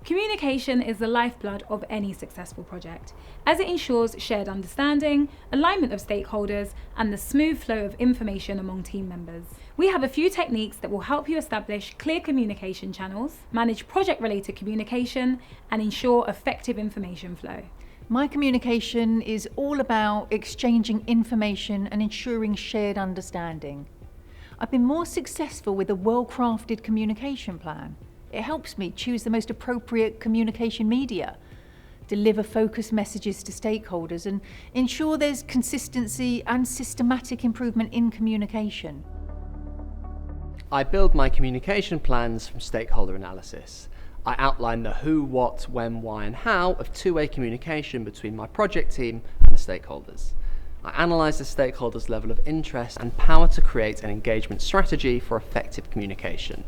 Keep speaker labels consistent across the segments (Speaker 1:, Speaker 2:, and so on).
Speaker 1: Communication is the lifeblood of any successful project, as it ensures shared understanding, alignment of stakeholders, and the smooth flow of information among team members. We have a few techniques that will help you establish clear communication channels, manage project-related communication, and ensure effective information flow.
Speaker 2: My communication is all about exchanging information and ensuring shared understanding. I've been more successful with a well-crafted communication plan. It helps me choose the most appropriate communication media, deliver focused messages to stakeholders, and ensure there's consistency and systematic improvement in communication.
Speaker 3: I build my communication plans from stakeholder analysis. I outline the who, what, when, why, and how of two-way communication between my project team and the stakeholders. I analyse the stakeholders' level of interest and power to create an engagement strategy for effective communication.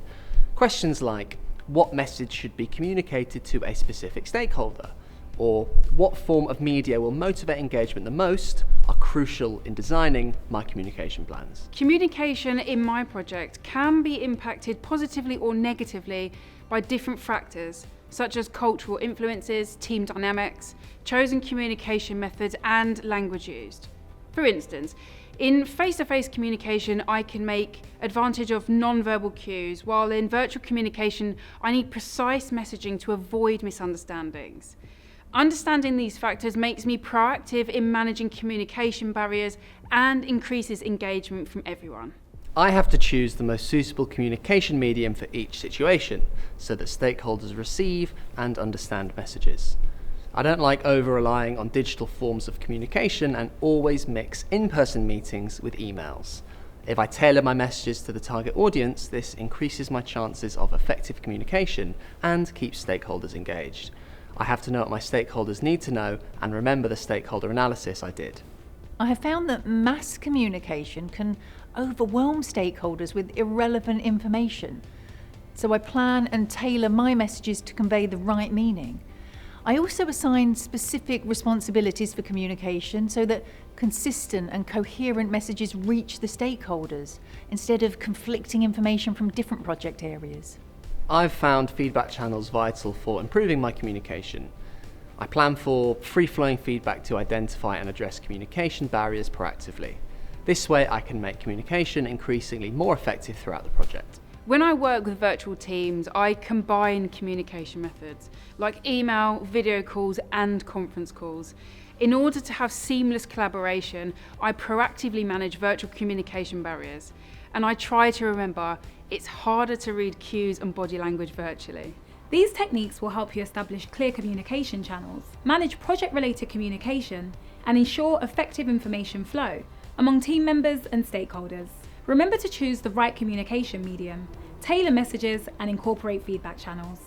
Speaker 3: Questions like, what message should be communicated to a specific stakeholder? Or what form of media will motivate engagement the most are crucial in designing my communication plans.
Speaker 4: Communication in my project can be impacted positively or negatively by different factors, such as cultural influences, team dynamics, chosen communication methods, and language used. For instance, in face-to-face communication, I can make advantage of non-verbal cues, while in virtual communication, I need precise messaging to avoid misunderstandings. Understanding these factors makes me proactive in managing communication barriers and increases engagement from everyone.
Speaker 3: I have to choose the most suitable communication medium for each situation, so that stakeholders receive and understand messages. I don't like over-relying on digital forms of communication and always mix in-person meetings with emails. If I tailor my messages to the target audience, this increases my chances of effective communication and keeps stakeholders engaged. I have to know what my stakeholders need to know and remember the stakeholder analysis I did.
Speaker 2: I have found that mass communication can overwhelm stakeholders with irrelevant information, so I plan and tailor my messages to convey the right meaning. I also assign specific responsibilities for communication so that consistent and coherent messages reach the stakeholders instead of conflicting information from different project areas.
Speaker 3: I've found feedback channels vital for improving my communication. I plan for free-flowing feedback to identify and address communication barriers proactively. This way I can make communication increasingly more effective throughout the project.
Speaker 4: When I work with virtual teams, I combine communication methods like email, video calls, and conference calls. In order to have seamless collaboration, I proactively manage virtual communication barriers, and I try to remember it's harder to read cues and body language virtually.
Speaker 1: These techniques will help you establish clear communication channels, manage project-related communication, and ensure effective information flow among team members and stakeholders. Remember to choose the right communication medium, tailor messages, and incorporate feedback channels.